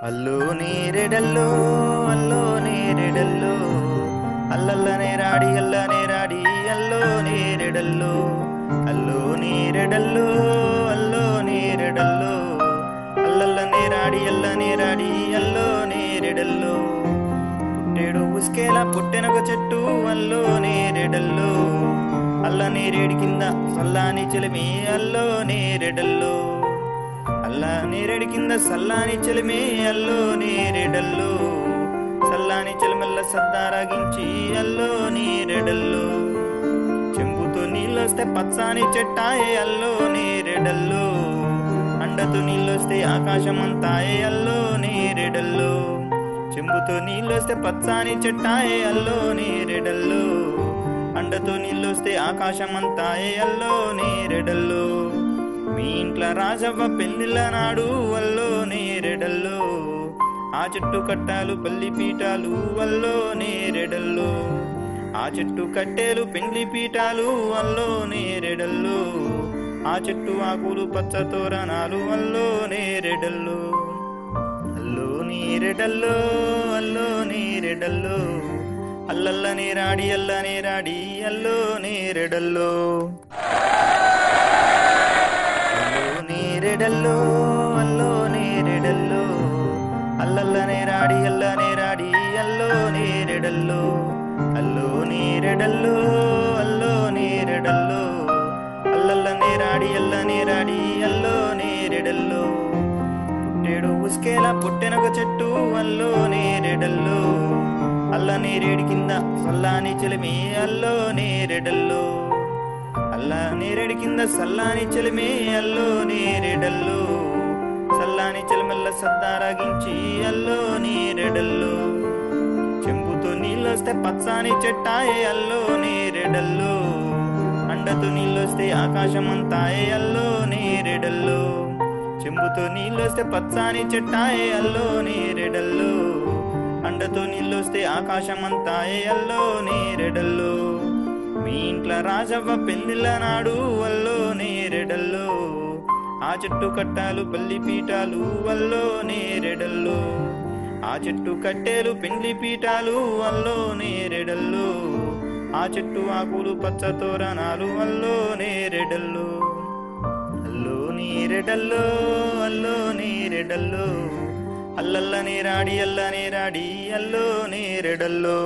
అల్లో నేరెడల్లో అల్లో నేరెడల్లో అల్లల్లనే రాడి అల్లో నేరెడల్లో అల్లో నేరెడల్లో అల్లో నేరెడల్లో అల్లల్లనే రాడి అల్లో నేరెడల్లో పుట్టేడు ఉస్కేలా పుట్టెనొక చెట్టు అల్లో నేరెడల్లో అల్ల నేరేడి కింద సల్లాని చెలిమి అల్లో నేరెడల్లో అల్ల నేరేడి కింద సల్లాని చెలిమి అల్లో నేరెడల్లో సల్లాని చెలిమల్ల సద్దారాగించి అల్లో నేరెడల్లో చెంబుతో నీళ్ళొస్తే పచ్చాని చెట్టాయే అల్లో నేరెడల్లో అండతో నీళ్ళొస్తే ఆకాశమంతాయే అల్లో నేరెడల్లో చెంబుతో నీళ్ళొస్తే పచ్చాని చెట్టాయే అల్లో నేరెడల్లో అండతో నీళ్ళొస్తే ఆకాశమంతాయే అల్లో నేరెడల్లో మీ ఇంట్లో రాజవ్వ పెళ్లిళ్ళ నాడు అల్లో నేరెడల్లో ఆ చెట్టు కట్టాలు పల్లి పీఠాలు అల్లో నేరెడల్లో ఆ చెట్టు కట్టేలు పెండ్లి పీఠాలు అల్లో నేరెడల్లో ఆ చెట్టు ఆకులు పచ్చ తోరణాలు అల్లో నేరెడల్లో అల్లో నేరెడల్లో అల్లో నేరెడల్లో అల్లల్లనే రాడి అల్లో నేరెడల్లో నేరెడల్లో అల్లో నేరెడల్లో అల్లల్లనే రాడి అల్లో నేరెడల్లో అల్లో నేరెడల్లో అల్లో నేరెడల్లో అల్లల్లనే రాడి అల్లో నేరెడల్లో పుట్టేడు ఉస్కేలా పుట్టెనొక చెట్టు అల్లో నేరెడల్లో అల్ల నేరేడి కింద సల్లాని చెలిమి అల్లో నేరెడల్లో అల్ల నేరేడి కింద సల్లాని చెలిమి అల్లో నేరెడల్లో సల్లాని చెలిమల్ల సద్దారాగించి అల్లో నేరెడల్లో చెంబుతో నీళ్ళొస్తే పచ్చాని చెట్టాయే అల్లో నేరెడల్లో అండతో నీళ్ళొస్తే ఆకాశమంతాయే అల్లో నేరెడల్లో చెంబుతో నీళ్ళొస్తే పచ్చాని చెట్టాయే అల్లో నేరెడల్లో అండతో నీళ్ళొస్తే ఆకాశమంతాయే అల్లో నేరెడల్లో మీ ఇంట్లో రాజవ్వ పెళ్లిళ్ళ నాడు అల్లో నేరెడల్లో ఆ చెట్టు కట్టాలు పల్లి పీఠాలు అల్లో నేరెడల్లో ఆ చెట్టు కట్టేలు పెండ్లి పీఠాలు అల్లో నేరెడల్లో ఆ చెట్టు ఆకులు పచ్చ తోరణాలు అల్లో నేరెడల్లో అల్లో నేరెడల్లో అల్లో నేరెడల్లో అల్లల్లనే రాడి అల్లో నేరెడల్లో